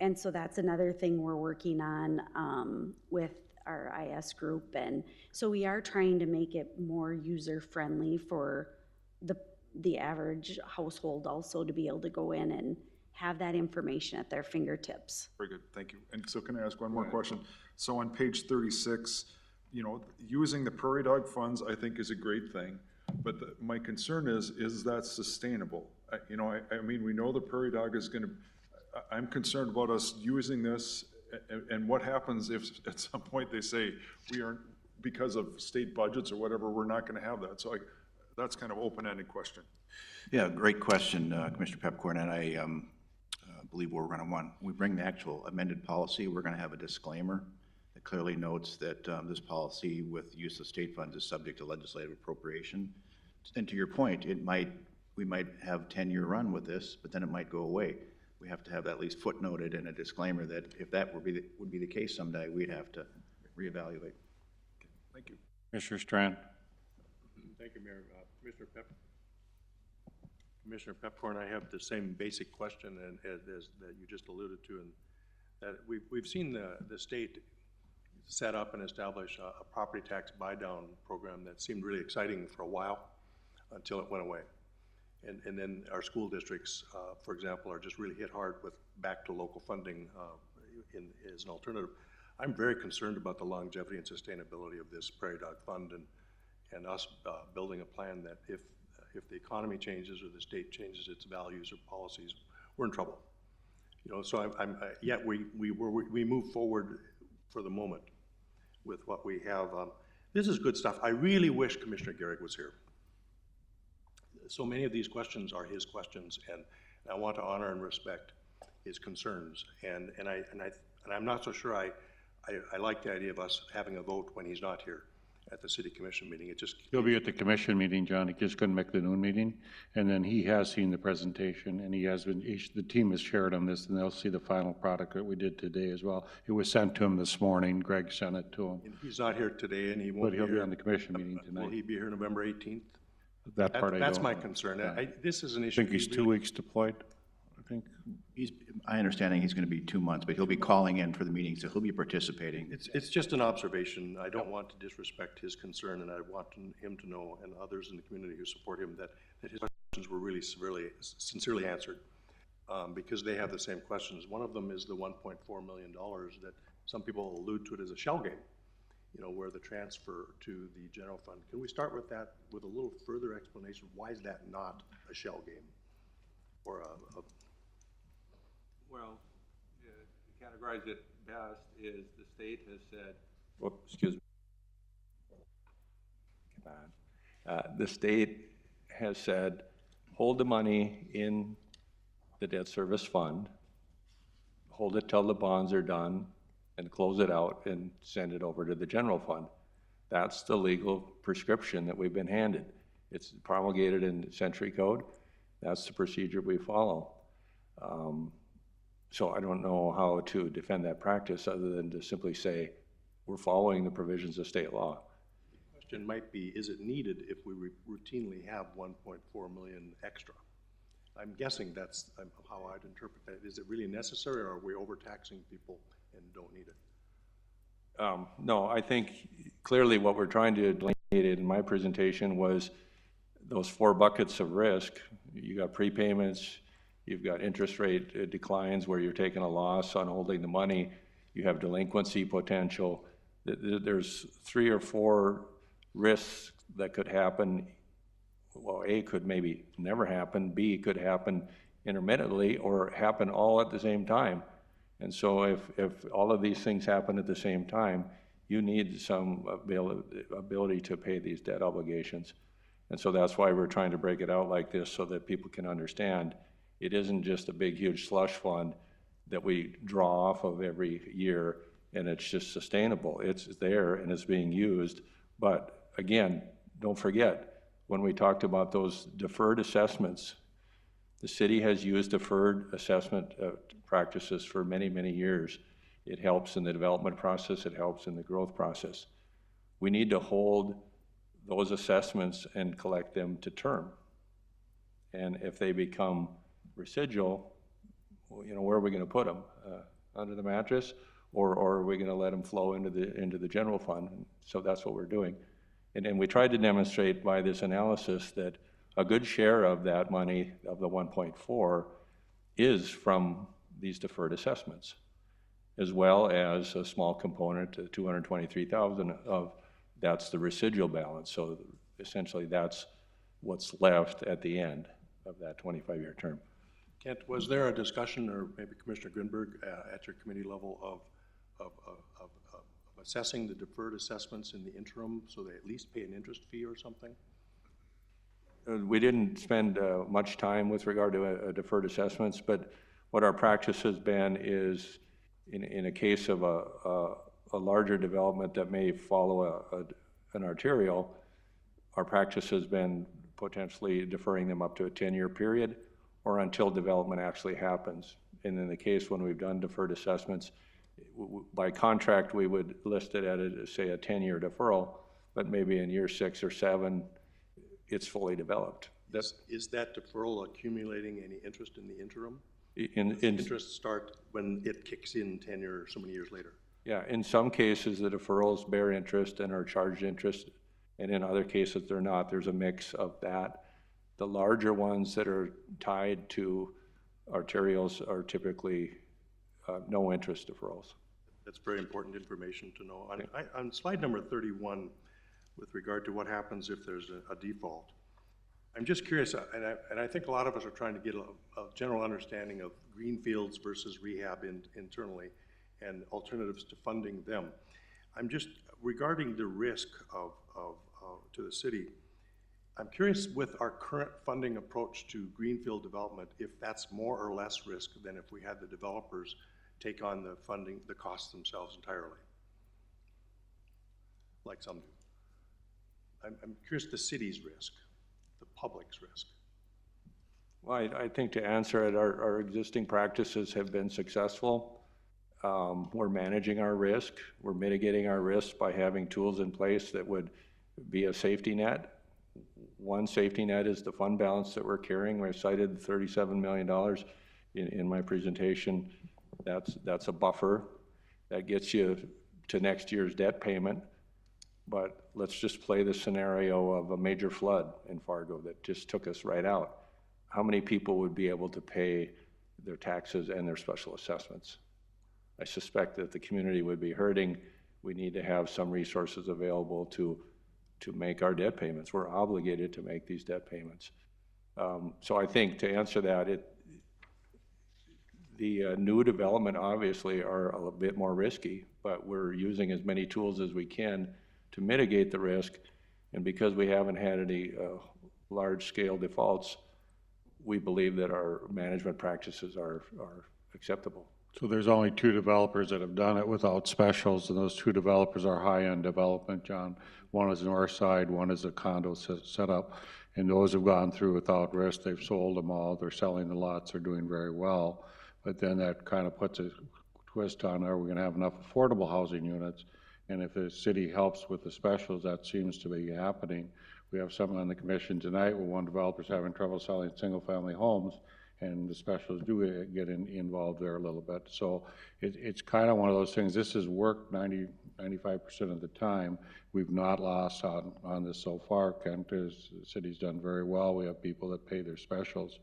And so that's another thing we're working on with our IS group. And so we are trying to make it more user-friendly for the average household also to be able to go in and have that information at their fingertips. Very good, thank you. And so can I ask one more question? So on page 36, you know, using the prairie dog funds, I think is a great thing, but my concern is that sustainable? You know, I mean, we know the prairie dog is gonna, I'm concerned about us using this, and what happens if at some point they say, we aren't, because of state budgets or whatever, we're not gonna have that. So that's kind of open-ended question. Yeah, great question, Commissioner Pepcorn, and I believe we're going to want, we bring the actual amended policy, we're going to have a disclaimer that clearly notes that this policy with use of state funds is subject to legislative appropriation. And to your point, we might have 10-year run with this, but then it might go away. We have to have that at least footnoted in a disclaimer that if that would be the case someday, we'd have to reevaluate. Okay, thank you. Commissioner Strand? Thank you, Mayor. Commissioner Pepcorn, I have the same basic question as that you just alluded to, and that we've seen the state set up and establish a property tax buy-down program that seemed really exciting for a while until it went away. And then our school districts, for example, are just really hit hard with back to local funding as an alternative. I'm very concerned about the longevity and sustainability of this prairie dog fund, and us building a plan that if the economy changes or the state changes its values or policies, we're in trouble. You know, so yet we move forward for the moment with what we have. This is good stuff. I really wish Commissioner Garrick was here. So many of these questions are his questions, and I want to honor and respect his concerns. And I'm not so sure I like the idea of us having a vote when he's not here at the city commission meeting. It just, He'll be at the commission meeting, John. He just couldn't make the noon meeting. And then he has seen the presentation, and the team has shared on this, and they'll see the final product that we did today as well. It was sent to him this morning. Greg sent it to him. he's not here today, and he won't But he'll be here. on the commission meeting Will tonight. he be here November 18th? That part I don't That's my know. concern. Yeah. This is an I issue. think he's 2 weeks deployed, I think. My understanding, he's going to be 2 months, but he'll be calling in for the meeting, so he'll be participating. It's just an observation. I don't want to disrespect his concern, and I want him to know, and others in the community who support him, that his questions were really sincerely answered, because they have the same questions. One of them is the $1.4 million that some people allude to it as a shell game, you know, where the transfer to the general fund. Can we start with that with a little further explanation? Why is that not a shell game? Or Well, to categorize it best is the state has said, excuse me. The state has said, hold the money in the debt service fund, hold it till the bonds are done, and close it out and send it over to the general fund. That's the legal prescription that we've been handed. It's promulgated in Century Code. That's the procedure we follow. So I don't know how to defend that practice other than to simply say, we're following the provisions of state law. The question might be, is it needed if we routinely have 1.4 million extra? I'm guessing that's how I'd interpret that. Is it really necessary, or are we overtaxing people and don't need it? No, I think clearly what we're trying to delineate in my presentation was those 4 buckets of risk. You got prepayments, you've got interest rate declines where you're taking a loss on holding the money, you have delinquency potential. There's 3 or 4 risks that could happen. Well, A could maybe never happen, B could happen intermittently, or happen all at the same time. And so if all of these things happen at the same time, you need some ability to pay these debt obligations. And so that's why we're trying to break it out like this, so that people can understand. It isn't just a big, huge slush fund that we draw off of every year and it's just sustainable. It's there and it's being used. But again, don't forget, when we talked about those deferred assessments, the city has used deferred assessment practices for many, many years. It helps in the development process. It helps in the growth process. We need to hold those assessments and collect them to term. And if they become residual, you know, where are we going to put them? Under the mattress, or are we going to let them flow into the general fund? So that's what we're doing. And we tried to demonstrate by this analysis that a good share of that money, of the 1.4, is from these deferred assessments, as well as a small component, 223,000 of that's the residual balance. So essentially that's what's left at the end of that 25-year term. Kent, was there a discussion, or maybe Commissioner Greenberg, at your committee level of assessing the deferred assessments in the interim so they at least pay an interest fee or something? We didn't spend much time with regard to deferred assessments, but what our practice has been is in a case of a larger development that may follow an arterial, our practice has been potentially deferring them up to a 10-year period or until development actually happens. And in the case when we've done deferred assessments, by contract we would list it at say a 10-year deferral, but maybe in year 6 or 7 it's fully developed. Is that deferral accumulating any interest in the interim? Does interest start when it kicks in 10 or so many years later? Yeah, in some cases the deferrals bear interest and are charged interest, and in other cases they're not. There's a mix of that. The larger ones that are tied to arterials are typically no interest deferrals. That's very important information to know. On slide number 31, with regard to what happens if there's a default, I'm just curious, and I think a lot of us are trying to get a general understanding of greenfields versus rehab internally and alternatives to funding them. I'm just, regarding the risk to the city, I'm curious with our current funding approach to greenfield development, if that's more or less risk than if we had the developers take on the funding, the costs themselves entirely, like some do. I'm curious the city's risk, the public's risk. Well, I think to answer it, our existing practices have been successful. We're managing our risk. We're mitigating our risk by having tools in place that would be a safety net. One safety net is the fund balance that we're carrying. I cited $37 million in my presentation. That's a buffer that gets you to next year's debt payment. But let's just play the scenario of a major flood in Fargo that just took us right out. How many people would be able to pay their taxes and their special assessments? I suspect that the community would be hurting. We need to have some resources available to make our debt payments. We're obligated to make these debt payments. So I think to answer that, the new development obviously are a bit more risky, but we're using as many tools as we can to mitigate the risk. And because we haven't had any large-scale defaults, we believe that our management practices are acceptable. So there's only 2 developers that have done it without specials, and those 2 developers are high-end development, John. One is north side, one is a condo set up, and those have gone through without risk. They've sold them all. They're selling the lots. They're doing very well. But then that kind of puts a twist on, are we going to have enough affordable housing units? And if the city helps with the specials, that seems to be happening. We have something on the commission tonight where one developer's having trouble selling single-family homes, and the specials do get involved there a little bit. So it's kind of one of those things. This has worked 95% of the time. We've not lost on this so far. Kent, the city's done very well. We have people that pay their specials.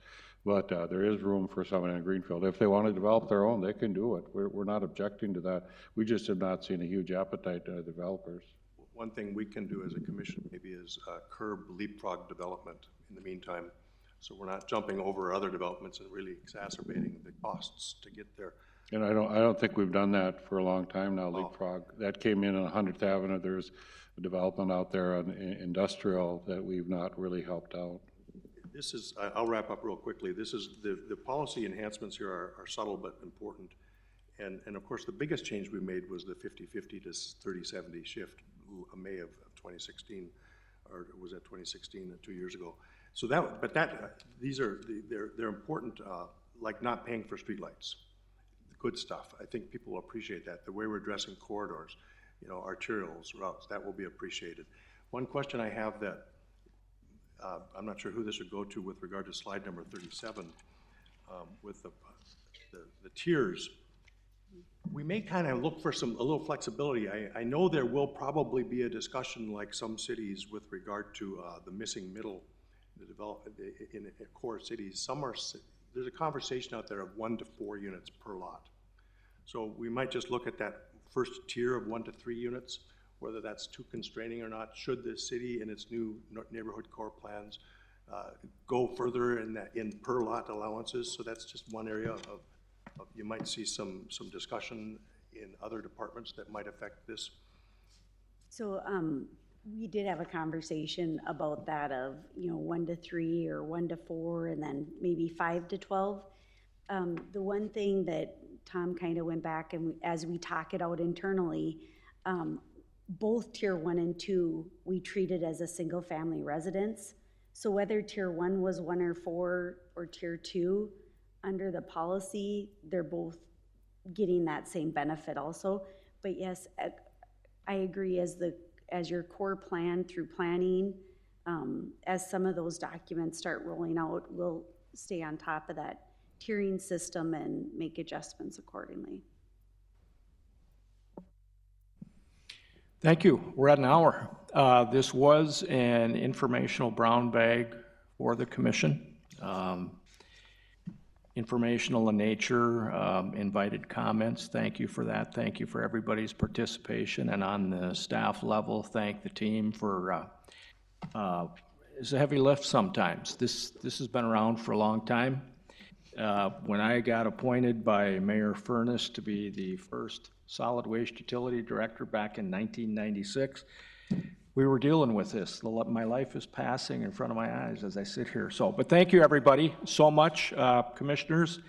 But there is room for someone in Greenfield. If they want to develop their own, they can do it. We're not objecting to that. We just have not seen a huge appetite to developers. One thing we can do as a commission maybe is curb leapfrog development in the meantime, so we're not jumping over other developments and really exacerbating the costs to get there. And I don't think we've done that for a long time now, leapfrog. That came in on 100th Avenue. There's a development out there on industrial that we've not really helped out. this is, I'll wrap up real quickly. This is, the policy enhancements here are subtle but important. And of course, the biggest change we made was the 50/50 to 30/70 shift, May of 2016, or was that 2016, 2 years ago? So that, but that, these are, they're important, like not paying for streetlights. Good stuff. I think people will appreciate that. The way we're addressing corridors, you know, arterials, routes, that will be appreciated. One question I have that, I'm not sure who this would go to with regard to slide number 37, with the tiers. We may kind of look for a little flexibility. I know there will probably be a discussion like some cities with regard to the missing middle, in core cities. Some are, there's a conversation out there of 1 to 4 units per lot. So we might just look at that first tier of 1 to 3 units, whether that's too constraining or not. Should the city in its new neighborhood core plans go further in per lot allowances? So that's just one area of you might see some discussion in other departments that might affect this. So we did have a conversation about that of, you know, 1 to 3 or 1 to 4 and then maybe 5 to 12. The one thing that Tom kind of went back and as we talk it out internally, both tier 1 and 2 we treated as a single family residence. So whether tier 1 was 1 or 4 or tier 2, under the policy, they're both getting that same benefit also. But yes, I agree, as your core plan through planning, as some of those documents start rolling out, we'll stay on top of that tiering system and make adjustments accordingly. Thank you. We're at an hour. This was an informational brown bag for the commission. Informational in nature, invited comments. Thank you for that. Thank you for everybody's participation. And on the staff level, thank the team for, it's a heavy lift sometimes. This has been around for a long time. When I got appointed by Mayor Furness to be the first solid waste utility director back in 1996, we were dealing with this. My life is passing in front of my eyes as I sit here. So, but thank you everybody so much. Commissioners,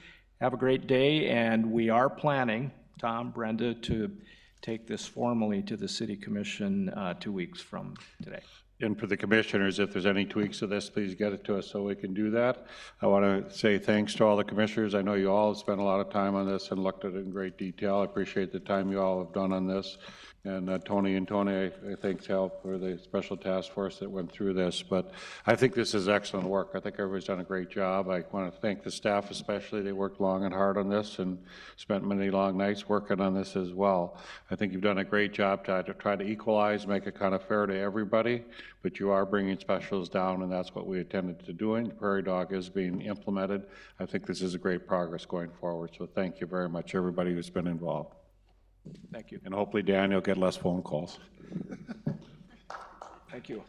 have a great day, and we are planning, Tom, Brenda, to take this formally to the City Commission 2 weeks from today. And for the commissioners, if there's any tweaks to this, please get it to us so we can do that. I want to say thanks to all the commissioners. I know you all have spent a lot of time on this and looked at it in great detail. I appreciate the time you all have done on this. And Tony, I thank help for the special task force that went through this. But I think this is excellent work. I think everybody's done a great job. I want to thank the staff especially. They worked long and hard on this and spent many long nights working on this as well. I think you've done a great job to try to equalize, make it kind of fair to everybody, but you are bringing specials down, and that's what we intended to doing. Prairie Dog is being implemented. I think this is a great progress going forward. So thank you very much, everybody who's been involved. Thank you. And hopefully, Dan, you'll get less phone calls. Thank you.